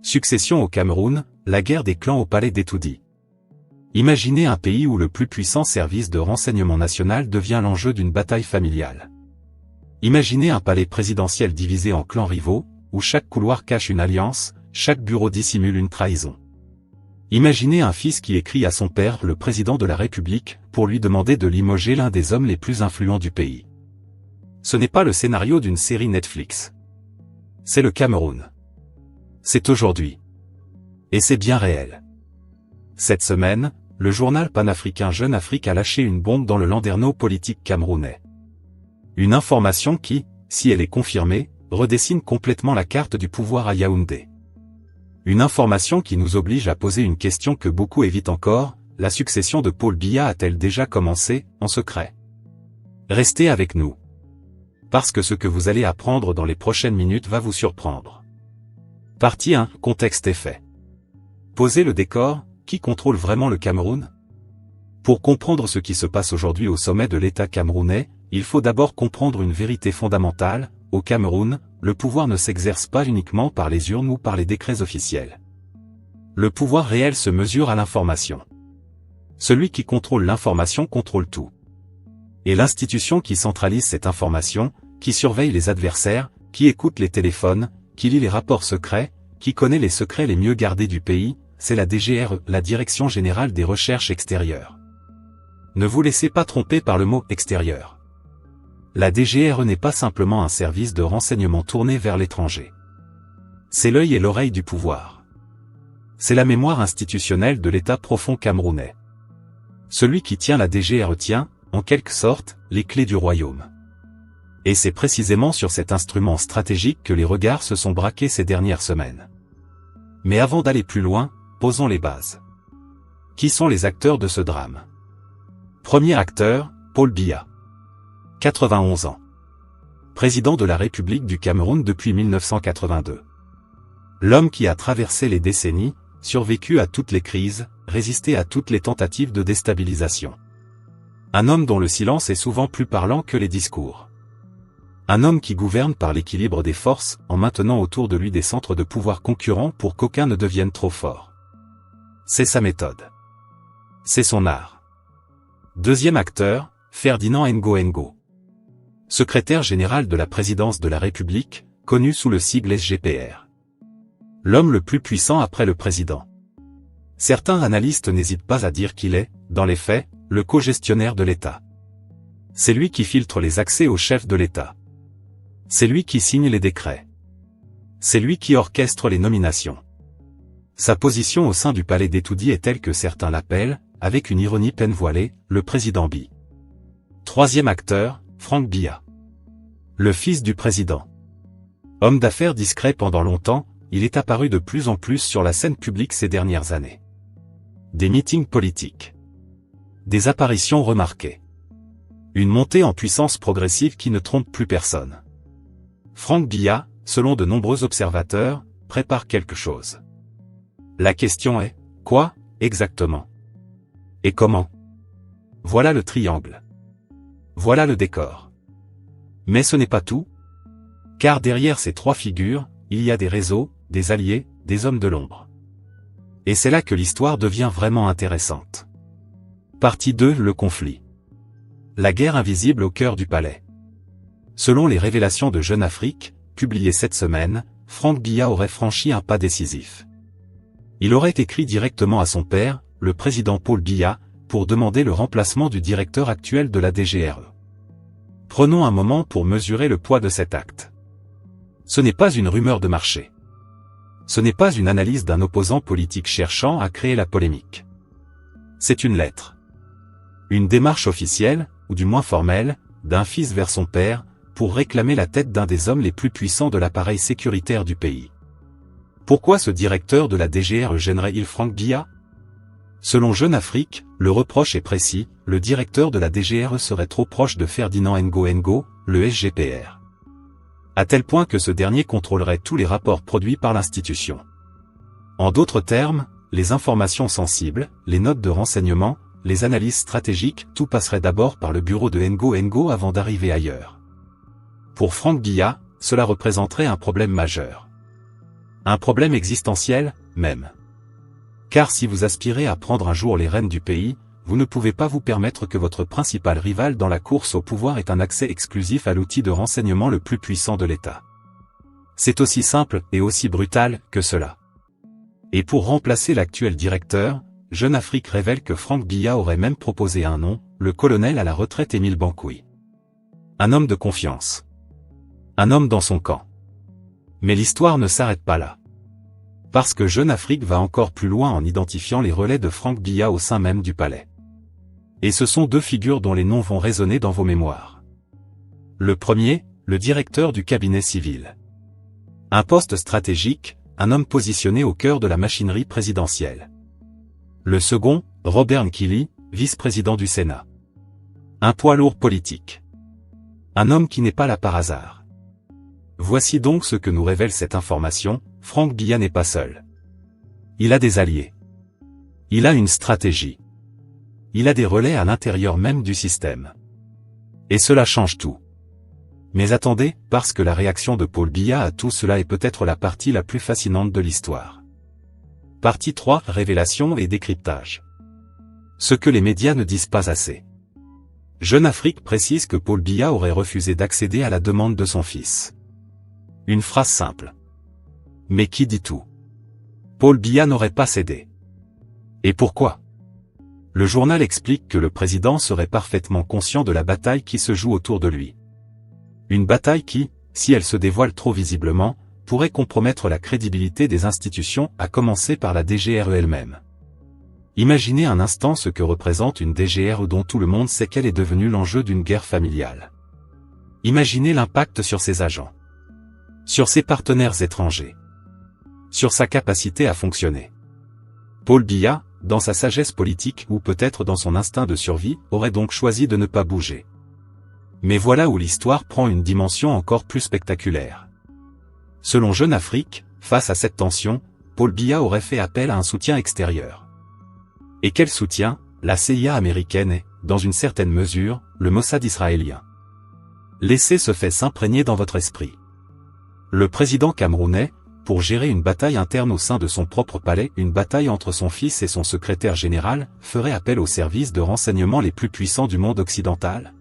Succession au Cameroun, la guerre des clans au palais d'Etoudi. Imaginez un pays où le plus puissant service de renseignement national devient l'enjeu d'une bataille familiale. Imaginez un palais présidentiel divisé en clans rivaux, où chaque couloir cache une alliance, chaque bureau dissimule une trahison. Imaginez un fils qui écrit à son père, le président de la République, pour lui demander de limoger l'un des hommes les plus influents du pays. Ce n'est pas le scénario d'une série Netflix. C'est le Cameroun. C'est aujourd'hui. Et c'est bien réel. Cette semaine, le journal panafricain Jeune Afrique a lâché une bombe dans le landerneau politique camerounais. Une information qui, si elle est confirmée, redessine complètement la carte du pouvoir à Yaoundé. Une information qui nous oblige à poser une question que beaucoup évitent encore, la succession de Paul Biya a-t-elle déjà commencé, en secret? Restez avec nous. Parce que ce que vous allez apprendre dans les prochaines minutes va vous surprendre. Partie 1, contexte et fait. Posez le décor, qui contrôle vraiment le Cameroun? Pour comprendre ce qui se passe aujourd'hui au sommet de l'État camerounais, il faut d'abord comprendre une vérité fondamentale. Au Cameroun, le pouvoir ne s'exerce pas uniquement par les urnes ou par les décrets officiels. Le pouvoir réel se mesure à l'information. Celui qui contrôle l'information contrôle tout. Et l'institution qui centralise cette information, qui surveille les adversaires, qui écoute les téléphones, qui lit les rapports secrets, qui connaît les secrets les mieux gardés du pays, c'est la DGRE, la Direction Générale des Recherches Extérieures. Ne vous laissez pas tromper par le mot « extérieur ». La DGRE n'est pas simplement un service de renseignement tourné vers l'étranger. C'est l'œil et l'oreille du pouvoir. C'est la mémoire institutionnelle de l'État profond camerounais. Celui qui tient la DGRE tient, en quelque sorte, les clés du royaume. Et c'est précisément sur cet instrument stratégique que les regards se sont braqués ces dernières semaines. Mais avant d'aller plus loin, posons les bases. Qui sont les acteurs de ce drame? Premier acteur, Paul Biya. 91 ans. Président de la République du Cameroun depuis 1982. L'homme qui a traversé les décennies, survécu à toutes les crises, résisté à toutes les tentatives de déstabilisation. Un homme dont le silence est souvent plus parlant que les discours. Un homme qui gouverne par l'équilibre des forces, en maintenant autour de lui des centres de pouvoir concurrents pour qu'aucun ne devienne trop fort. C'est sa méthode. C'est son art. Deuxième acteur, Ferdinand Ngo. Secrétaire général de la présidence de la République, connu sous le sigle SGPR. L'homme le plus puissant après le président. Certains analystes n'hésitent pas à dire qu'il est, dans les faits, le co-gestionnaire de l'État. C'est lui qui filtre les accès au chef de l'État. C'est lui qui signe les décrets. C'est lui qui orchestre les nominations. Sa position au sein du palais d'Etoudi est telle que certains l'appellent, avec une ironie peine voilée, le président Bi. Troisième acteur, Frank Biya. Le fils du président. Homme d'affaires discret pendant longtemps, il est apparu de plus en plus sur la scène publique ces dernières années. Des meetings politiques. Des apparitions remarquées. Une montée en puissance progressive qui ne trompe plus personne. Frank Biya, selon de nombreux observateurs, prépare quelque chose. La question est, quoi, exactement? Et comment? Voilà le triangle. Voilà le décor. Mais ce n'est pas tout. Car derrière ces trois figures, il y a des réseaux, des alliés, des hommes de l'ombre. Et c'est là que l'histoire devient vraiment intéressante. Partie 2, le conflit. La guerre invisible au cœur du palais. Selon les révélations de Jeune Afrique, publiées cette semaine, Frank Biya aurait franchi un pas décisif. Il aurait écrit directement à son père, le président Paul Biya, pour demander le remplacement du directeur actuel de la DGRE. Prenons un moment pour mesurer le poids de cet acte. Ce n'est pas une rumeur de marché. Ce n'est pas une analyse d'un opposant politique cherchant à créer la polémique. C'est une lettre. Une démarche officielle, ou du moins formelle, d'un fils vers son père, pour réclamer la tête d'un des hommes les plus puissants de l'appareil sécuritaire du pays. Pourquoi ce directeur de la DGRE gênerait-il Frank Biya? Selon Jeune Afrique, le reproche est précis, le directeur de la DGRE serait trop proche de Ferdinand Ngo, le SGPR. À tel point que ce dernier contrôlerait tous les rapports produits par l'institution. En d'autres termes, les informations sensibles, les notes de renseignement, les analyses stratégiques, tout passerait d'abord par le bureau de Ngo avant d'arriver ailleurs. Pour Frank Biya, cela représenterait un problème majeur. Un problème existentiel, même. Car si vous aspirez à prendre un jour les rênes du pays, vous ne pouvez pas vous permettre que votre principal rival dans la course au pouvoir ait un accès exclusif à l'outil de renseignement le plus puissant de l'État. C'est aussi simple et aussi brutal que cela. Et pour remplacer l'actuel directeur, Jeune Afrique révèle que Franck Biya aurait même proposé un nom, le colonel à la retraite Émile Bankoui. Un homme de confiance. Un homme dans son camp. Mais l'histoire ne s'arrête pas là. Parce que Jeune Afrique va encore plus loin en identifiant les relais de Franck Biya au sein même du palais. Et ce sont deux figures dont les noms vont résonner dans vos mémoires. Le premier, le directeur du cabinet civil. Un poste stratégique, un homme positionné au cœur de la machinerie présidentielle. Le second, Robert Nkili, vice-président du Sénat. Un poids lourd politique. Un homme qui n'est pas là par hasard. Voici donc ce que nous révèle cette information, Franck Biya n'est pas seul. Il a des alliés. Il a une stratégie. Il a des relais à l'intérieur même du système. Et cela change tout. Mais attendez, parce que la réaction de Paul Biya à tout cela est peut-être la partie la plus fascinante de l'histoire. Partie 3, révélation et décryptage. Ce que les médias ne disent pas assez. Jeune Afrique précise que Paul Biya aurait refusé d'accéder à la demande de son fils. Une phrase simple. Mais qui dit tout? Paul Biya n'aurait pas cédé. Et pourquoi? Le journal explique que le président serait parfaitement conscient de la bataille qui se joue autour de lui. Une bataille qui, si elle se dévoile trop visiblement, pourrait compromettre la crédibilité des institutions, à commencer par la DGRE elle-même. Imaginez un instant ce que représente une DGRE dont tout le monde sait qu'elle est devenue l'enjeu d'une guerre familiale. Imaginez l'impact sur ses agents. Sur ses partenaires étrangers. Sur sa capacité à fonctionner. Paul Biya, dans sa sagesse politique ou peut-être dans son instinct de survie, aurait donc choisi de ne pas bouger. Mais voilà où l'histoire prend une dimension encore plus spectaculaire. Selon Jeune Afrique, face à cette tension, Paul Biya aurait fait appel à un soutien extérieur. Et quel soutien? La CIA américaine et, dans une certaine mesure, le Mossad israélien. Laissez ce fait s'imprégner dans votre esprit. Le président camerounais, pour gérer une bataille interne au sein de son propre palais, une bataille entre son fils et son secrétaire général, ferait appel aux services de renseignement les plus puissants du monde occidental?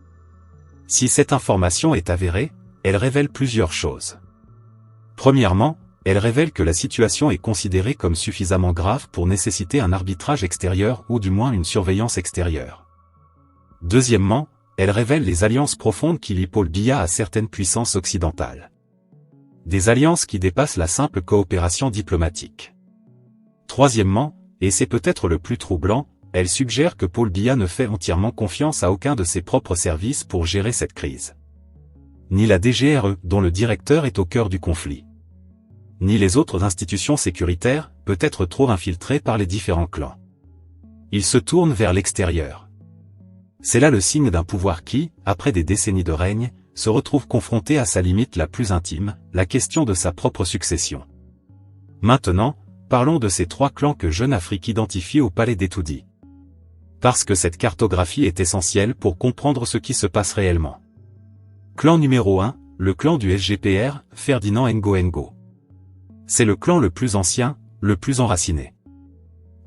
Si cette information est avérée, elle révèle plusieurs choses. Premièrement, elle révèle que la situation est considérée comme suffisamment grave pour nécessiter un arbitrage extérieur ou du moins une surveillance extérieure. Deuxièmement, elle révèle les alliances profondes qui lient Paul Biya à certaines puissances occidentales. Des alliances qui dépassent la simple coopération diplomatique. Troisièmement, et c'est peut-être le plus troublant, elle suggère que Paul Biya ne fait entièrement confiance à aucun de ses propres services pour gérer cette crise. Ni la DGRE, dont le directeur est au cœur du conflit. Ni les autres institutions sécuritaires, peut-être trop infiltrées par les différents clans. Il se tourne vers l'extérieur. C'est là le signe d'un pouvoir qui, après des décennies de règne, se retrouve confronté à sa limite la plus intime, la question de sa propre succession. Maintenant, parlons de ces trois clans que Jeune Afrique identifie au palais d'Etoudi. Parce que cette cartographie est essentielle pour comprendre ce qui se passe réellement. Clan numéro 1, le clan du SGPR, Ferdinand Ngo. C'est le clan le plus ancien, le plus enraciné.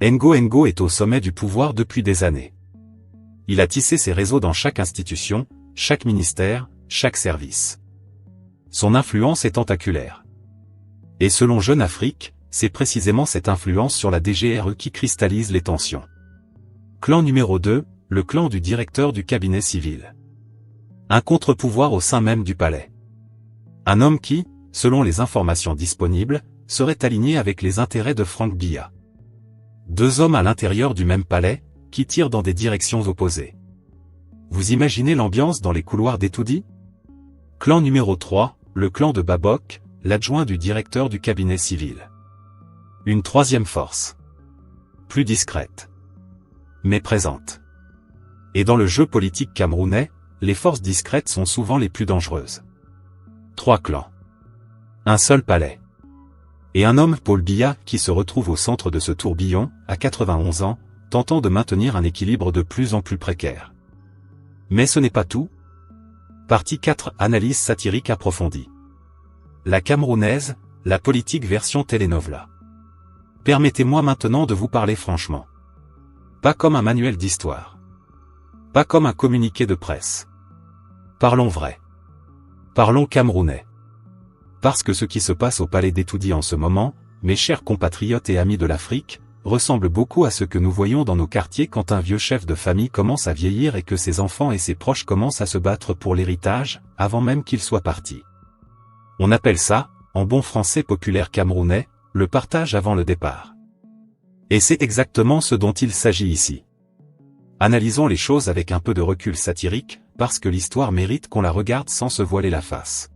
Ngo est au sommet du pouvoir depuis des années. Il a tissé ses réseaux dans chaque institution, chaque ministère, chaque service. Son influence est tentaculaire. Et selon Jeune Afrique, c'est précisément cette influence sur la DGRE qui cristallise les tensions. Clan numéro 2, le clan du directeur du cabinet civil. Un contre-pouvoir au sein même du palais. Un homme qui, selon les informations disponibles, serait aligné avec les intérêts de Franck Biya. Deux hommes à l'intérieur du même palais, qui tirent dans des directions opposées. Vous imaginez l'ambiance dans les couloirs d'Etoudi? Clan numéro 3, le clan de Babok, l'adjoint du directeur du cabinet civil. Une troisième force. Plus discrète. Mais présente. Et dans le jeu politique camerounais, les forces discrètes sont souvent les plus dangereuses. Trois clans. Un seul palais. Et un homme, Paul Biya, qui se retrouve au centre de ce tourbillon, à 91 ans, tentant de maintenir un équilibre de plus en plus précaire. Mais ce n'est pas tout. Partie 4, analyse satirique approfondie. La Camerounaise, la politique version telenovela. Permettez-moi maintenant de vous parler franchement. Pas comme un manuel d'histoire. Pas comme un communiqué de presse. Parlons vrai. Parlons camerounais. Parce que ce qui se passe au palais d'Etoudi en ce moment, mes chers compatriotes et amis de l'Afrique, ressemble beaucoup à ce que nous voyons dans nos quartiers quand un vieux chef de famille commence à vieillir et que ses enfants et ses proches commencent à se battre pour l'héritage, avant même qu'il soit parti. On appelle ça, en bon français populaire camerounais, le partage avant le départ. Et c'est exactement ce dont il s'agit ici. Analysons les choses avec un peu de recul satirique, parce que l'histoire mérite qu'on la regarde sans se voiler la face.